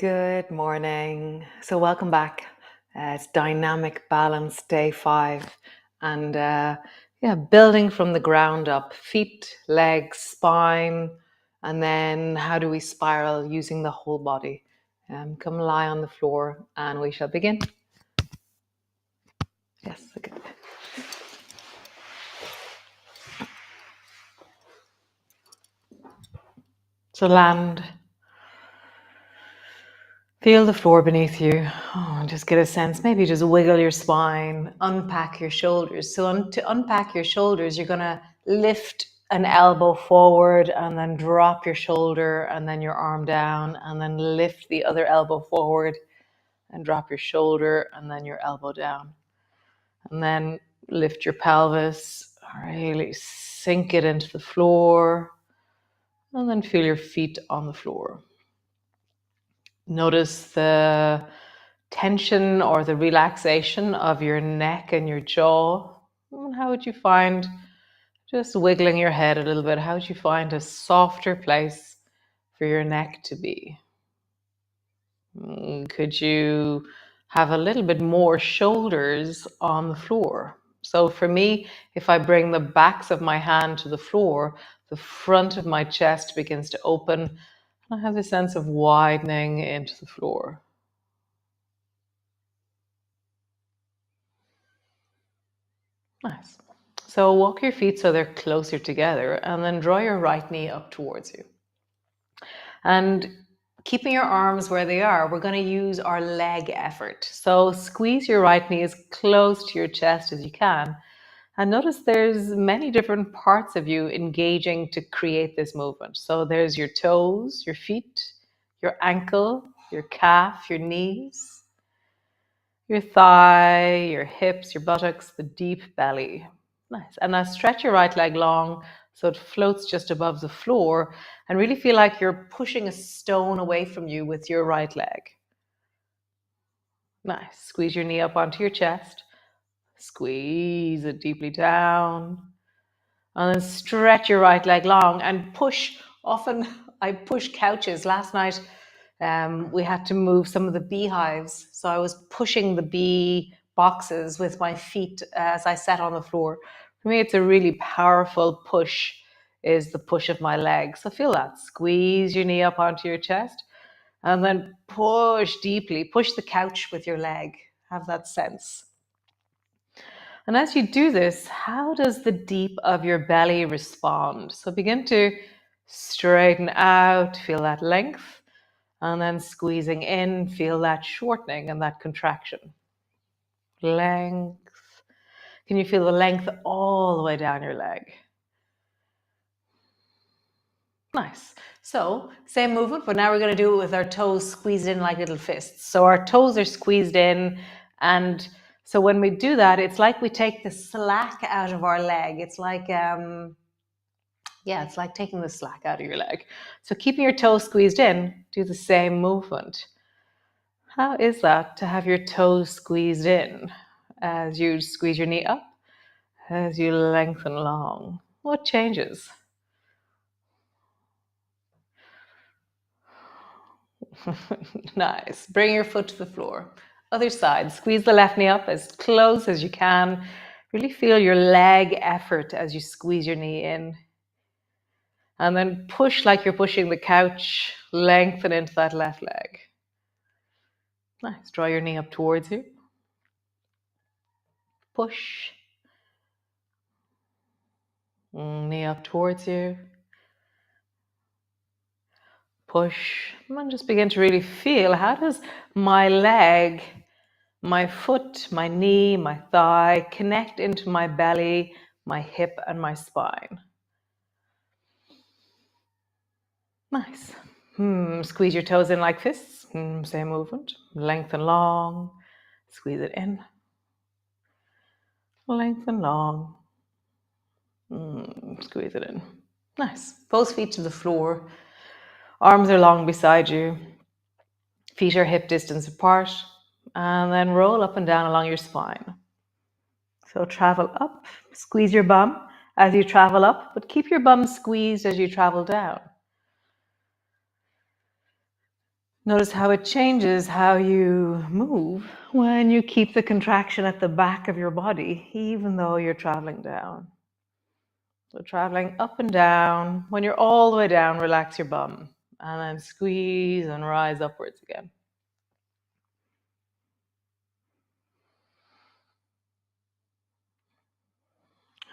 Good morning. So welcome back. It's Dynamic Balance Day 5 and building from the ground up, feet, legs, spine, and then how do we spiral using the whole body. Come lie on the floor and we shall begin. Yes, okay. So land. Feel the floor beneath you. Oh, just get a sense. Maybe just wiggle your spine, unpack your shoulders. So to unpack your shoulders, you're going to lift an elbow forward and then drop your shoulder and then your arm down and then lift the other elbow forward and drop your shoulder and then your elbow down. And then lift your pelvis, really sink it into the floor and then feel your feet on the floor. Notice the tension or the relaxation of your neck and your jaw. And how would you find just wiggling your head a little bit? How would you find a softer place for your neck to be? Could you have a little bit more shoulders on the floor? So for me, if I bring the backs of my hand to the floor, the front of my chest begins to open. I have a sense of widening into the floor. Nice. So walk your feet so they're closer together and then draw your right knee up towards you. And keeping your arms where they are, we're going to use our leg effort. So squeeze your right knee as close to your chest as you can. And notice there's many different parts of you engaging to create this movement. So there's your toes, your feet, your ankle, your calf, your knees, your thigh, your hips, your buttocks, the deep belly. Nice. And now stretch your right leg long so it floats just above the floor and really feel like you're pushing a stone away from you with your right leg. Nice. Squeeze your knee up onto your chest. Squeeze it deeply down. And then stretch your right leg long and push. Often I push couches. Last night we had to move some of the beehives. So I was pushing the bee boxes with my feet as I sat on the floor. For me, it's a really powerful push, is the push of my leg. So feel that. Squeeze your knee up onto your chest and then push deeply. Push the couch with your leg. Have that sense. And as you do this, how does the deep of your belly respond? So begin to straighten out, feel that length, and then squeezing in, feel that shortening and that contraction. Length. Can you feel the length all the way down your leg? Nice. So same movement, but now we're going to do it with our toes squeezed in like little fists. So our toes are squeezed in and So when we do that, it's like we take the slack out of our leg. It's like, it's like taking the slack out of your leg. So keeping your toes squeezed in, do the same movement. How is that to have your toes squeezed in as you squeeze your knee up, as you lengthen long? What changes? Nice. Bring your foot to the floor. Other side. Squeeze the left knee up as close as you can. Really feel your leg effort as you squeeze your knee in. And then push like you're pushing the couch. Lengthen into that left leg. Nice. Draw your knee up towards you. Push. Knee up towards you. Push. And just begin to really feel, how does my leg, my foot, my knee, my thigh connect into my belly, my hip, and my spine? Nice. Squeeze your toes in like fists. Same movement. Lengthen long. Squeeze it in. Lengthen long. Squeeze it in. Nice. Both feet to the floor. Arms are long beside you. Feet are hip distance apart. And then roll up and down along your spine. So travel up. Squeeze your bum as you travel up, but keep your bum squeezed as you travel down. Notice how it changes how you move when you keep the contraction at the back of your body, even though you're traveling down. So traveling up and down. When you're all the way down, relax your bum and then squeeze and rise upwards again.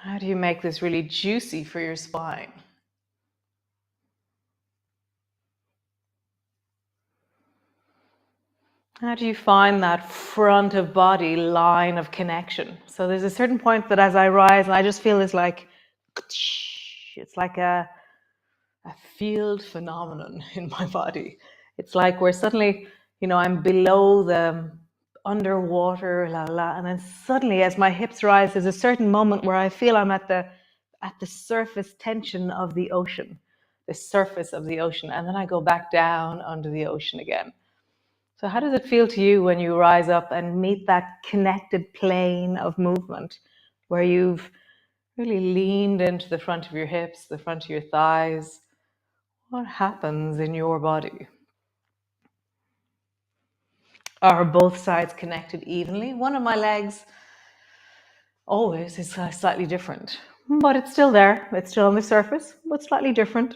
How do you make this really juicy for your spine? How do you find that front of body line of connection? So there's a certain point that as I rise, and I just feel this like, it's like a field phenomenon in my body. It's like where suddenly, I'm below the underwater, and then suddenly as my hips rise, there's a certain moment where I feel I'm at the surface tension of the ocean, the surface of the ocean, and then I go back down under the ocean again. So how does it feel to you when you rise up and meet that connected plane of movement where you've really leaned into the front of your hips, the front of your thighs? What happens in your body? Are both sides connected evenly? One of my legs always is slightly different, but it's still there. It's still on the surface, but slightly different.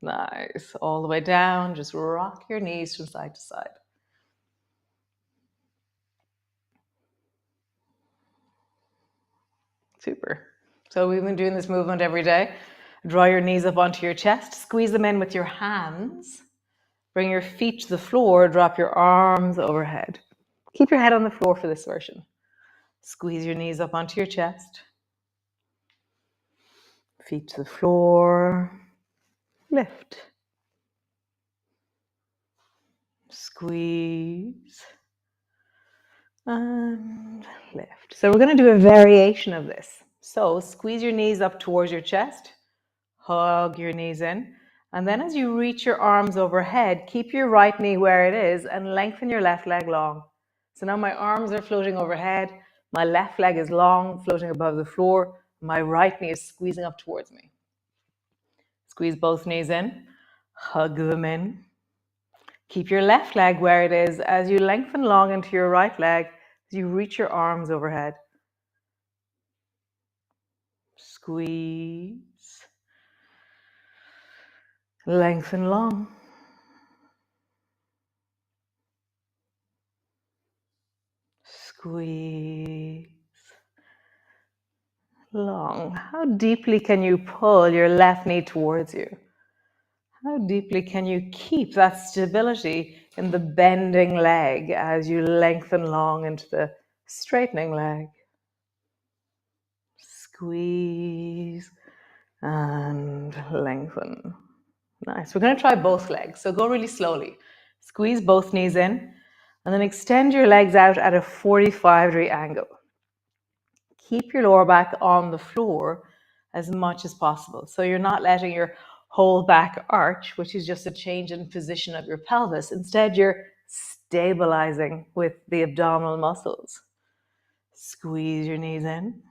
Nice. All the way down. Just rock your knees from side to side. Super. So we've been doing this movement every day. Draw your knees up onto your chest. Squeeze them in with your hands. Bring your feet to the floor. Drop your arms overhead. Keep your head on the floor for this version. Squeeze your knees up onto your chest. Feet to the floor. Lift. Squeeze. And lift. So we're going to do a variation of this. So squeeze your knees up towards your chest. Hug your knees in. And then as you reach your arms overhead, keep your right knee where it is and lengthen your left leg long. So now my arms are floating overhead. My left leg is long, floating above the floor. My right knee is squeezing up towards me. Squeeze both knees in. Hug them in. Keep your left leg where it is as you lengthen long into your right leg as you reach your arms overhead. Squeeze. Lengthen long. Squeeze. Long. How deeply can you pull your left knee towards you? How deeply can you keep that stability in the bending leg as you lengthen long into the straightening leg? Squeeze and lengthen. Nice. We're going to try both legs. So go really slowly. Squeeze both knees in And then extend your legs out at a 45-degree angle. Keep your lower back on the floor as much as possible. So you're not letting your whole back arch, which is just a change in position of your pelvis. Instead, you're stabilizing with the abdominal muscles. Squeeze your knees in.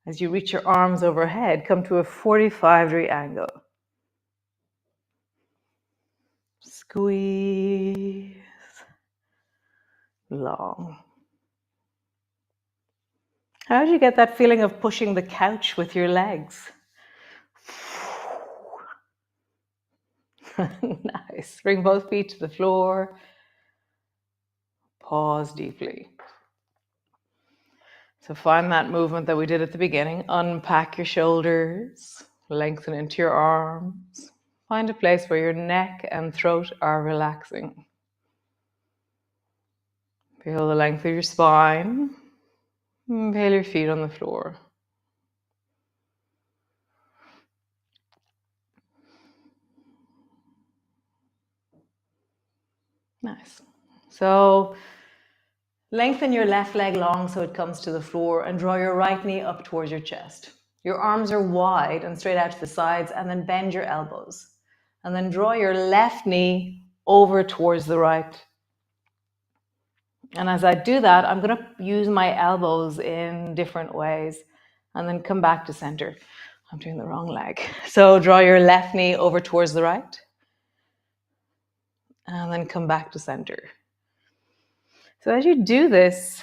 As you reach your arms overhead, come to a 45-degree angle. Squeeze. Long. How do you get that feeling of pushing the couch with your legs? Nice. Bring both feet to the floor. Pause deeply. So find that movement that we did at the beginning. Unpack your shoulders. Lengthen into your arms. Find a place where your neck and throat are relaxing. Feel the length of your spine. Feel your feet on the floor. Nice. So lengthen your left leg long so it comes to the floor and draw your right knee up towards your chest. Your arms are wide and straight out to the sides, and then bend your elbows. And then draw your left knee over towards the right. And as I do that, I'm going to use my elbows in different ways and then come back to center. I'm doing the wrong leg. So draw your left knee over towards the right and then come back to center. So as you do this,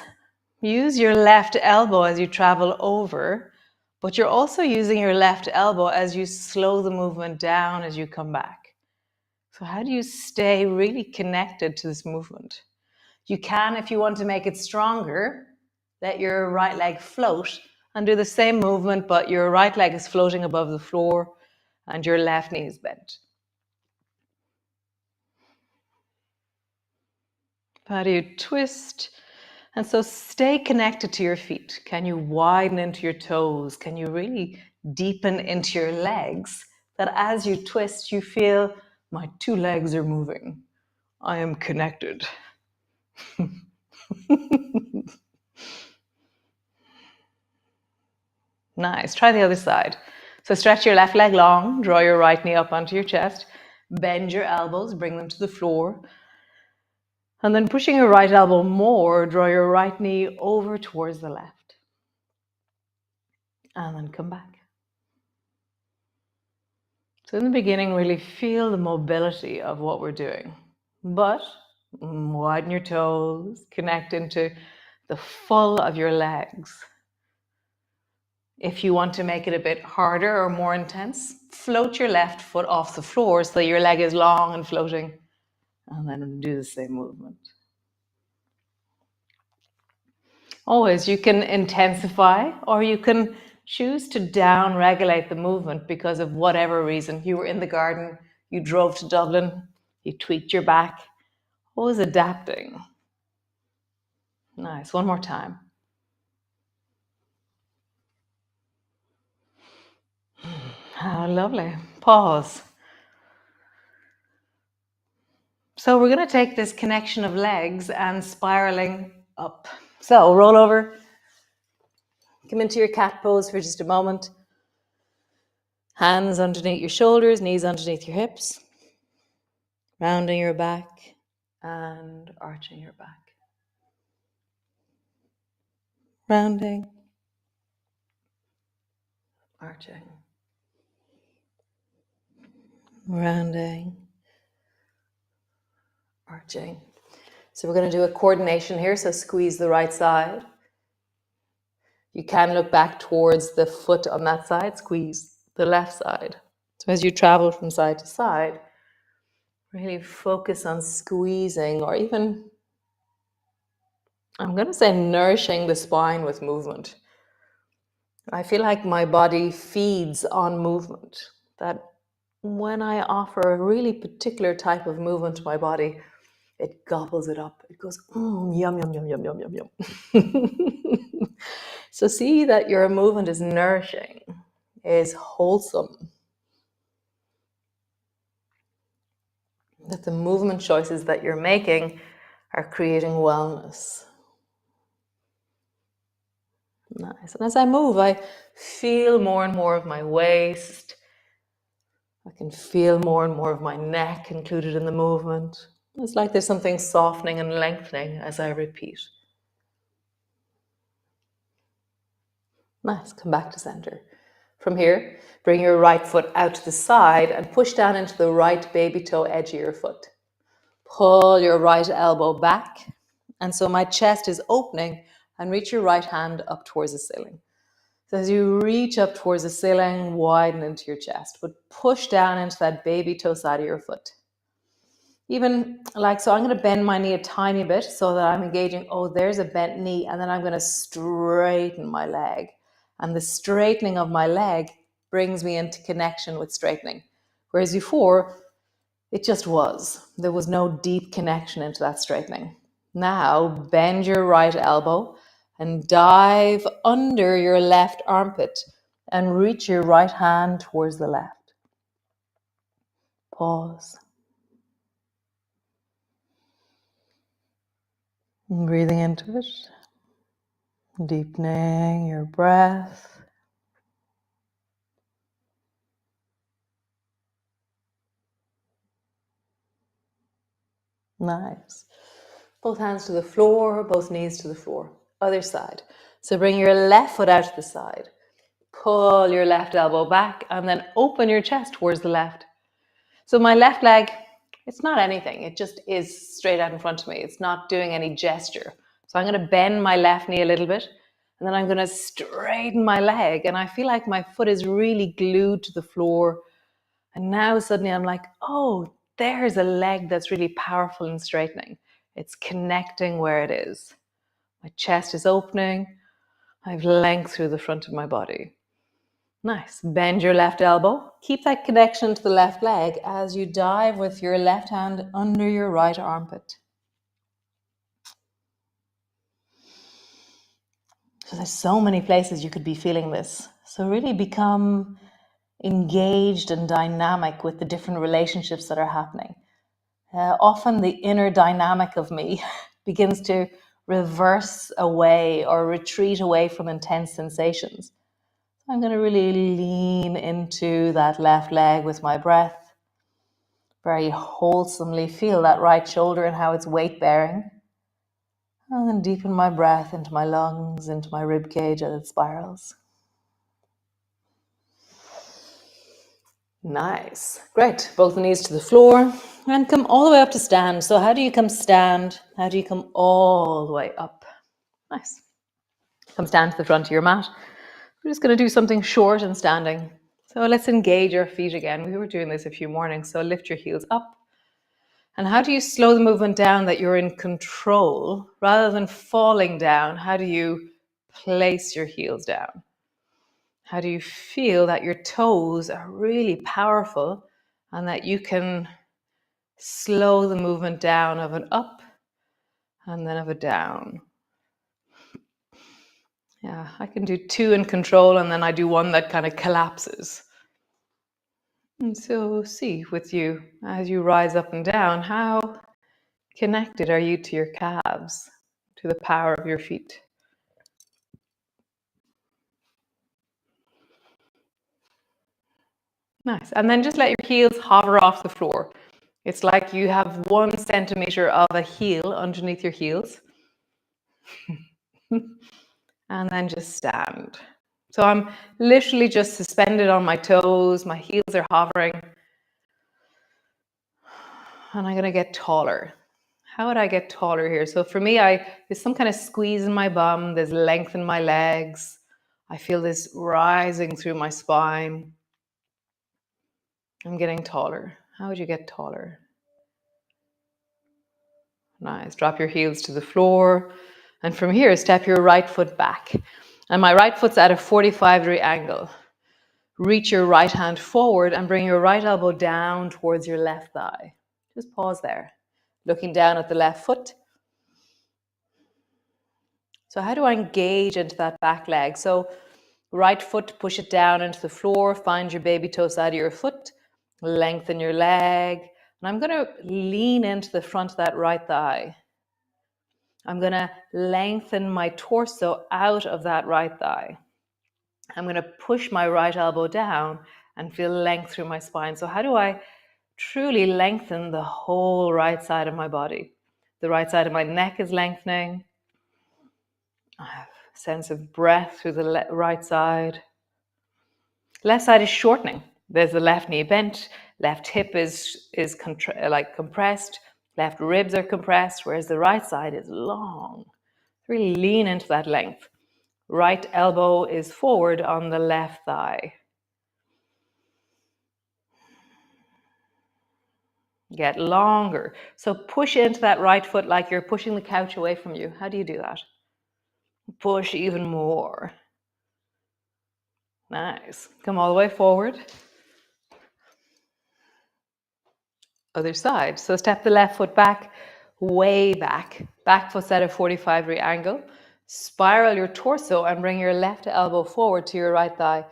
use your left elbow as you travel over, but you're also using your left elbow as you slow the movement down as you come back. So how do you stay really connected to this movement? You can, if you want to make it stronger, let your right leg float and do the same movement, but your right leg is floating above the floor and your left knee is bent. How do you twist? And so stay connected to your feet. Can you widen into your toes? Can you really deepen into your legs? That as you twist, you feel my two legs are moving. I am connected. Nice. Try the other side. So stretch your left leg long, draw your right knee up onto your chest, bend your elbows, bring them to the floor. And then pushing your right elbow more, draw your right knee over towards the left. And then come back. So in the beginning, really feel the mobility of what we're doing. But widen your toes, connect into the full of your legs. If you want to make it a bit harder or more intense, float your left foot off the floor so your leg is long and floating, and then do the same movement. Always, you can intensify or you can choose to down-regulate the movement because of whatever reason. You were in the garden, you drove to Dublin, you tweaked your back. Always adapting. Nice. One more time. How lovely. Pause. So we're going to take this connection of legs and spiraling up. So roll over. Come into your cat pose for just a moment. Hands underneath your shoulders, knees underneath your hips. Rounding your back and arching your back. Rounding. Arching. Rounding. Arching. So we're going to do a coordination here. So squeeze the right side. You can look back towards the foot on that side, squeeze the left side. So as you travel from side to side, really focus on squeezing or even, I'm going to say, nourishing the spine with movement. I feel like my body feeds on movement, that when I offer a really particular type of movement to my body, it gobbles it up. It goes, yum, yum, yum, yum, yum, yum, yum. So see that your movement is nourishing, is wholesome. That the movement choices that you're making are creating wellness. Nice. And as I move, I feel more and more of my waist. I can feel more and more of my neck included in the movement. It's like there's something softening and lengthening as I repeat. Nice. Come back to center. From here, bring your right foot out to the side and push down into the right baby toe edge of your foot. Pull your right elbow back. And so my chest is opening, and reach your right hand up towards the ceiling. So as you reach up towards the ceiling, widen into your chest, but push down into that baby toe side of your foot. Even like so, I'm going to bend my knee a tiny bit so that I'm engaging, oh, there's a bent knee, and then I'm going to straighten my leg. And the straightening of my leg brings me into connection with straightening. Whereas before, it just was. There was no deep connection into that straightening. Now, bend your right elbow and dive under your left armpit and reach your right hand towards the left. Pause. Breathing into it. Deepening your breath. Nice. Both hands to the floor, both knees to the floor. Other side. So bring your left foot out to the side. Pull your left elbow back and then open your chest towards the left. So my left leg, it's not anything. It just is straight out in front of me. It's not doing any gesture. So I'm going to bend my left knee a little bit, and then I'm going to straighten my leg. And I feel like my foot is really glued to the floor. And now suddenly I'm like, oh, there's a leg that's really powerful and straightening. It's connecting where it is. My chest is opening. I have length through the front of my body. Nice. Bend your left elbow. Keep that connection to the left leg as you dive with your left hand under your right armpit. So there's so many places you could be feeling this. So really become engaged and dynamic with the different relationships that are happening. Often the inner dynamic of me begins to reverse away or retreat away from intense sensations. I'm going to really lean into that left leg with my breath. Very wholesomely feel that right shoulder and how it's weight bearing. And then deepen my breath into my lungs, into my rib cage as it spirals. Nice. Great. Both knees to the floor and come all the way up to stand. So how do you come stand? How do you come all the way up? Nice. Come stand to the front of your mat. We're just going to do something short and standing. So let's engage our feet again. We were doing this a few mornings. So lift your heels up. And how do you slow the movement down that you're in control rather than falling down? How do you place your heels down? How do you feel that your toes are really powerful and that you can slow the movement down of an up and then of a down? Yeah, I can do two in control and then I do one that kind of collapses. And so see with you as you rise up and down, how connected are you to your calves, to the power of your feet? Nice. And then just let your heels hover off the floor. It's like you have 1 centimeter of a heel underneath your heels. And then just stand. So I'm literally just suspended on my toes. My heels are hovering. And I'm going to get taller. How would I get taller here? So for me, there's some kind of squeeze in my bum. There's length in my legs. I feel this rising through my spine. I'm getting taller. How would you get taller? Nice. Drop your heels to the floor. And from here, step your right foot back. And my right foot's at a 45-degree angle. Reach your right hand forward and bring your right elbow down towards your left thigh. Just pause there. Looking down at the left foot. So how do I engage into that back leg? So right foot, push it down into the floor. Find your baby toe side of your foot. Lengthen your leg. And I'm going to lean into the front of that right thigh. I'm going to lengthen my torso out of that right thigh. I'm going to push my right elbow down and feel length through my spine. So how do I truly lengthen the whole right side of my body? The right side of my neck is lengthening. I have a sense of breath through the right side. Left side is shortening. There's the left knee bent, left hip is compressed, left ribs are compressed, whereas the right side is long. Really lean into that length. Right elbow is forward on the left thigh. Get longer. So push into that right foot like you're pushing the couch away from you. How do you do that? Push even more. Nice. Come all the way forward. Other side. So step the left foot back, way back. Back foot's at a 45-degree angle. Spiral your torso and bring your left elbow forward to your right thigh.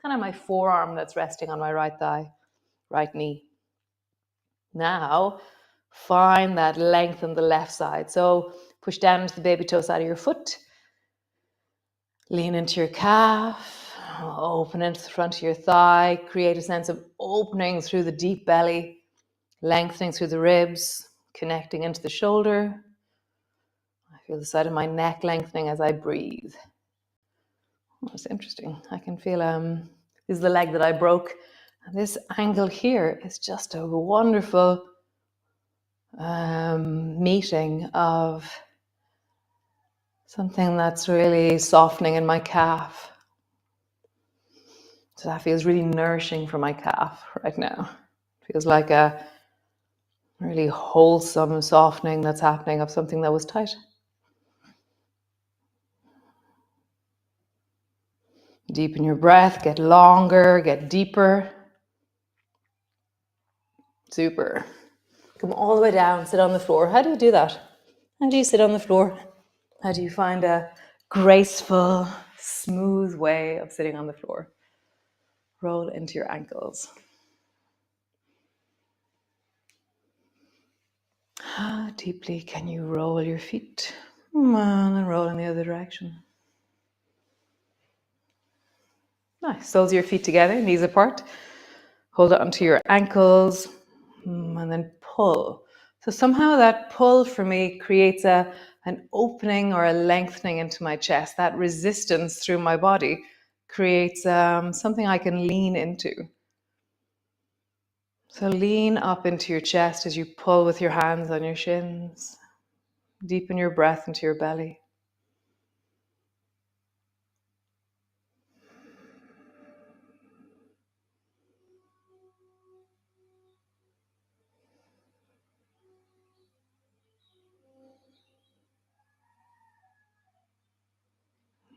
Kind of my forearm that's resting on my right thigh, right knee. Now, find that length on the left side. So push down into the baby toe side of your foot. Lean into your calf. Open into the front of your thigh. Create a sense of opening through the deep belly. Lengthening through the ribs. Connecting into the shoulder. I feel the side of my neck lengthening as I breathe. Oh, that's interesting. I can feel, this is the leg that I broke. And this angle here is just a wonderful meeting of something that's really softening in my calf. So that feels really nourishing for my calf right now. It feels like a really wholesome softening that's happening of something that was tight. Deepen your breath, get longer, get deeper. Super. Come all the way down, sit on the floor. How do you do that? How do you sit on the floor? How do you find a graceful, smooth way of sitting on the floor? Roll into your ankles. How deeply can you roll your feet? And then roll in the other direction. Nice. Soles of your feet together, knees apart. Hold it onto your ankles and then pull. So somehow that pull for me creates an opening or a lengthening into my chest. That resistance through my body creates something I can lean into. So lean up into your chest as you pull with your hands on your shins. Deepen your breath into your belly.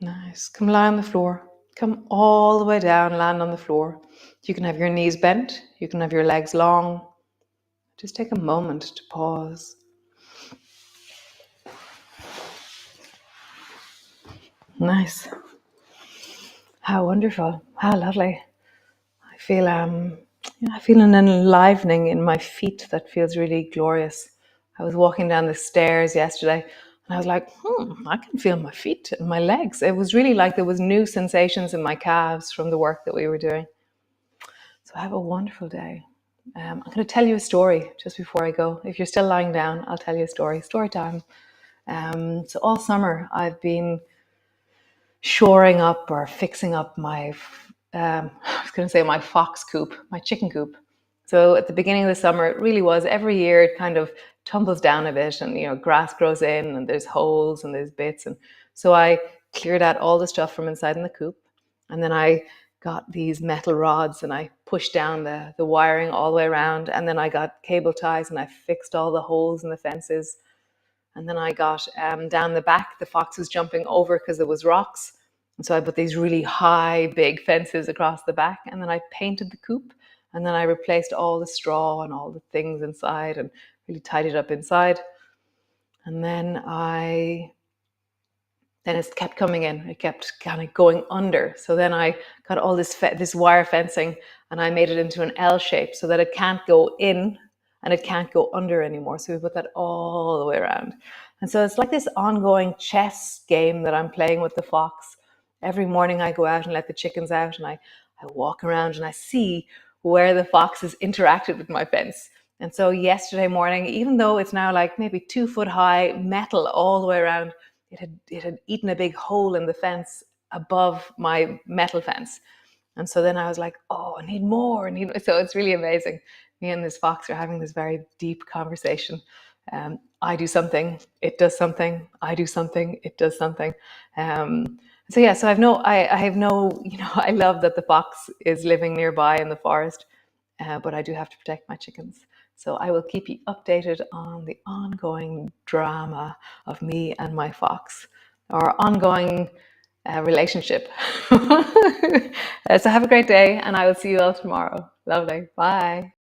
Nice. Come lie on the floor. Come all the way down, land on the floor. You can have your knees bent. You can have your legs long. Just take a moment to pause. Nice. How wonderful. How lovely. I feel I feel an enlivening in my feet that feels really glorious. I was walking down the stairs yesterday and I was like, I can feel my feet and my legs. It was really like there was new sensations in my calves from the work that we were doing. So have a wonderful day. I'm going to tell you a story just before I go. If you're still lying down, I'll tell you a story. Story time. So all summer I've been shoring up or fixing up my, I was going to say my fox coop, my chicken coop. So at the beginning of the summer, it really was, every year it kind of tumbles down a bit and, grass grows in and there's holes and there's bits. And so I cleared out all the stuff from inside in the coop. And then I got these metal rods and I pushed down the wiring all the way around. And then I got cable ties and I fixed all the holes in the fences. And then I got down the back, the fox was jumping over because there was rocks. And so I put these really high, big fences across the back. And then I painted the coop. And then I replaced all the straw and all the things inside and really tidied up inside. And then it kept coming in. It kept kind of going under. So then I got all this wire fencing and I made it into an L shape so that it can't go in and it can't go under anymore. So we put that all the way around. And so it's like this ongoing chess game that I'm playing with the fox. Every morning I go out and let the chickens out, and I walk around and I see where the fox has interacted with my fence. And so yesterday morning, even though it's now like maybe 2 foot high metal all the way around, it had eaten a big hole in the fence above my metal fence. And so then I was like, oh, I need more. So it's really amazing. Me and this fox are having this very deep conversation. I do something, it does something. I do something, it does something. So yeah, so I have no, I love that the fox is living nearby in the forest, but I do have to protect my chickens. So I will keep you updated on the ongoing drama of me and my fox, our ongoing relationship. So have a great day, and I will see you all tomorrow. Lovely. Bye.